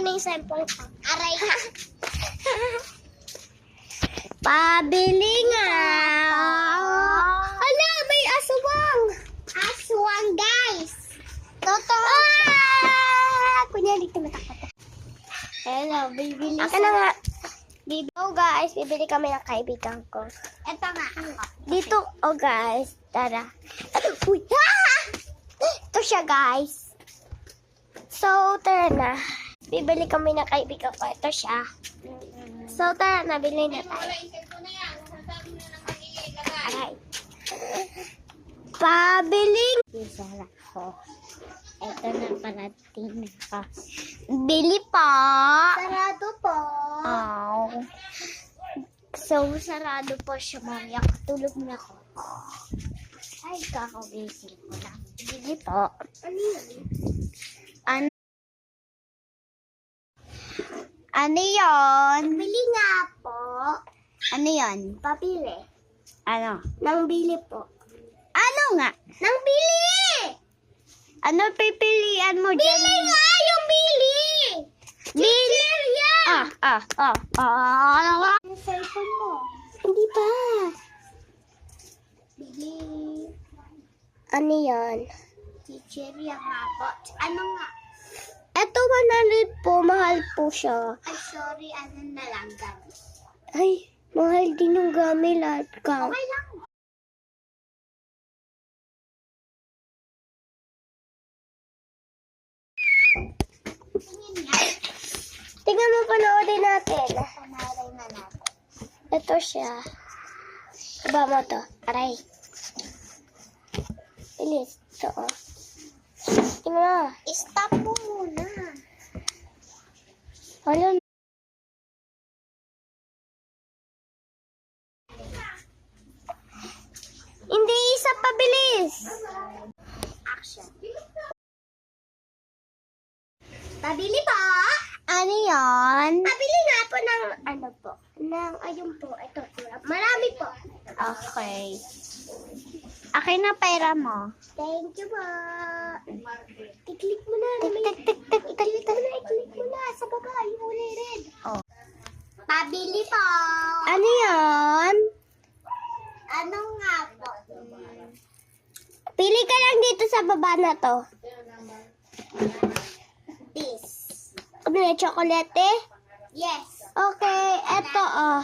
na yung cellphone ko. Aray ka. Pabili nga. Ala, may aswang. Aswang, guys. Totoo. Kunyari, tumatakot. Hello, bibili. Aka na nga. Oh guys, bibili kami ng kaibigan ko. Ito nga. Dito, oh guys. Tara. Uy! Ito siya guys. So, tara na. Bibili kami ng kaibigan ko. Ito siya. So, tara na. Bili na tayo. Aray. Pabiling. Isara ko. Ito na parating na. Bili pa. Sarado po. Oh. So, sarado po siya, Maria. Katulog na ako. Ay, kakagising ko lang. Bili po. Ano yun? Ano yun? Bili nga po. Ano yun? Papili. Ano? Nang bili po. Ano nga? Nang bili! Ano pipilian mo dyan? Bili nga yung bili! Bili! Yung cellphone mo. Hindi pa. Bili. Ano yan? Chicheria nga po. Ano nga? Ito 100 po. Mahal po siya. Ay, sorry. Ano na lang gamit? Ay, mahal din yung gamit lahat ka. Okay lang. Tingnan mo, panoodin natin. Panoodin na natin. Ito siya. Aba mo to. Aray. Bilis. Ito, oh. Tingnan mo. Stop mo muna. Hala. Hindi isa pa, bilis. Action. Pabili po. Ano yun? Pabili nga po ng ano po. Ayun po. Ito. Marami po. Okay. Akin na pera mo. Thank you po. I-click mo na. I-click mo na. Sa baba. Yung uli red. Oh. Pabili po. Ano yun? Ano nga po? Pili ka lang dito sa baba na to. This. Ano yung chocolate? Yes. Okay, eto oh.